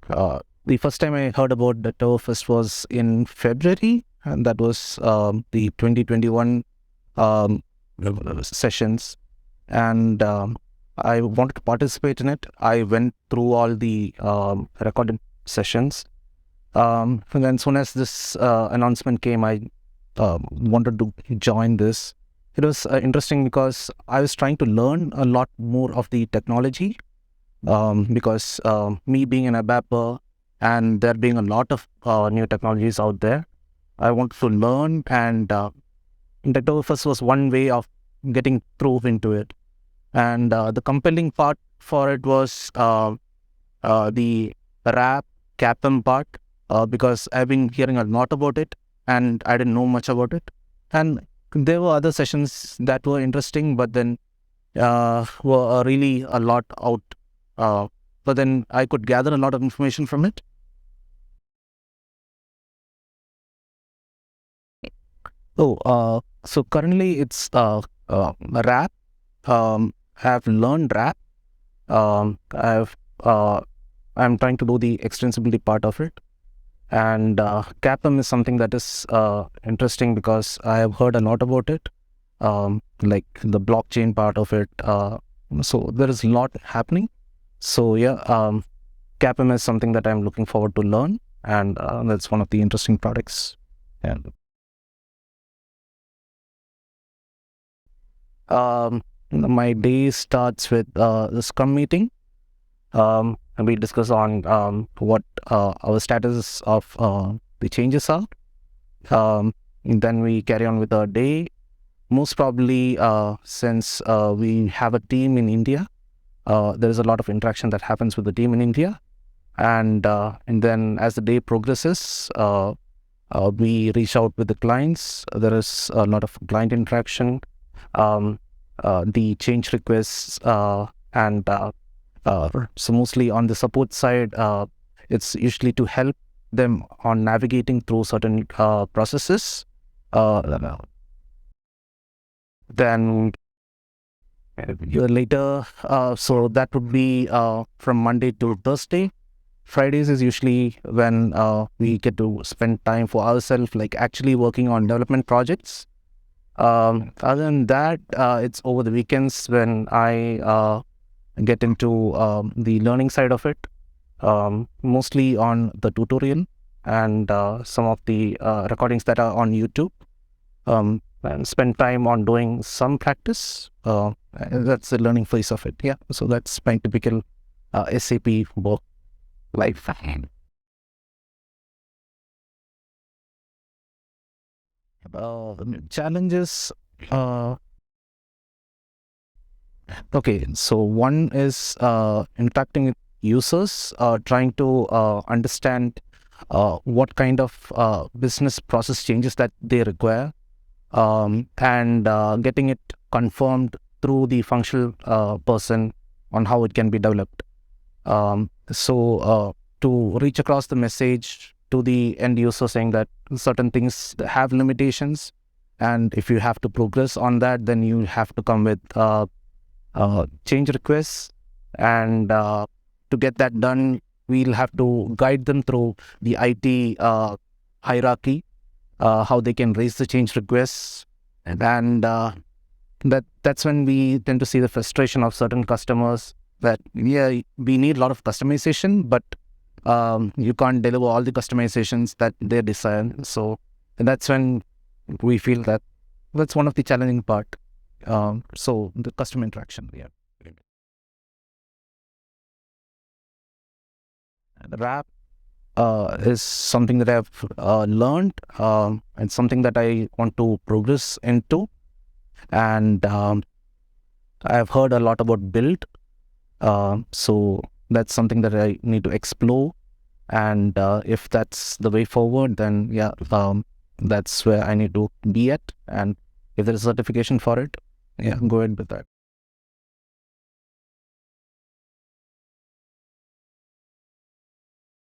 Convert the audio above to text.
The first time I heard about the TowerFest was in February, and that was the 2021 um, sessions. And I wanted to participate in it. I went through all the recorded sessions. And then, as soon as this announcement came, I wanted to join this. It was interesting because I was trying to learn a lot more of the technology, because me being an ABAPer and there being a lot of new technologies out there, I wanted to learn, and TechTowerFest was one way of getting through into it. And the compelling part for it was the rap CAPM part, because I've been hearing a lot about it and I didn't know much about it. And there were other sessions that were interesting, but then were really a lot out. But then I could gather a lot of information from it. So currently it's rap. I've learned rap. I've I'm trying to do the extensibility part of it. And CAPM is something that is interesting because I have heard a lot about it, like the blockchain part of it. So there is a lot happening. So yeah, CAPM is something that I'm looking forward to learn, and that's one of the interesting products. And my day starts with the Scrum meeting. And we discuss on what our status of the changes are. And then we carry on with our day. Most probably, since we have a team in India, there is a lot of interaction that happens with the team in India. And then as the day progresses, we reach out with the clients. There is a lot of client interaction, the change requests, and so mostly on the support side, it's usually to help them on navigating through certain processes. Then later, so that would be from Monday to Thursday. Fridays is usually when we get to spend time for ourselves, like actually working on development projects. Other than that, it's over the weekends when I get into the learning side of it, mostly on the tutorial and some of the recordings that are on YouTube, and spend time on doing some practice. That's the learning phase of it. Yeah, so that's my typical SAP work life. Challenges. Okay, so one is interacting with users, trying to understand what kind of business process changes that they require, and getting it confirmed through the functional person on how it can be developed. So to reach across the message to the end user saying that certain things have limitations, and if you have to progress on that, then you have to come with change requests, and to get that done, we'll have to guide them through the IT hierarchy, how they can raise the change requests, and that's when we tend to see the frustration of certain customers that, yeah, we need a lot of customization, but you can't deliver all the customizations that they desire. So that's when we feel that that's one of the challenging part. So the customer interaction, yeah. And rap is something that I've learned, and something that I want to progress into. And I've heard a lot about build. So that's something that I need to explore. And if that's the way forward, then yeah, that's where I need to be at. And if there is certification for it, yeah, go ahead with that.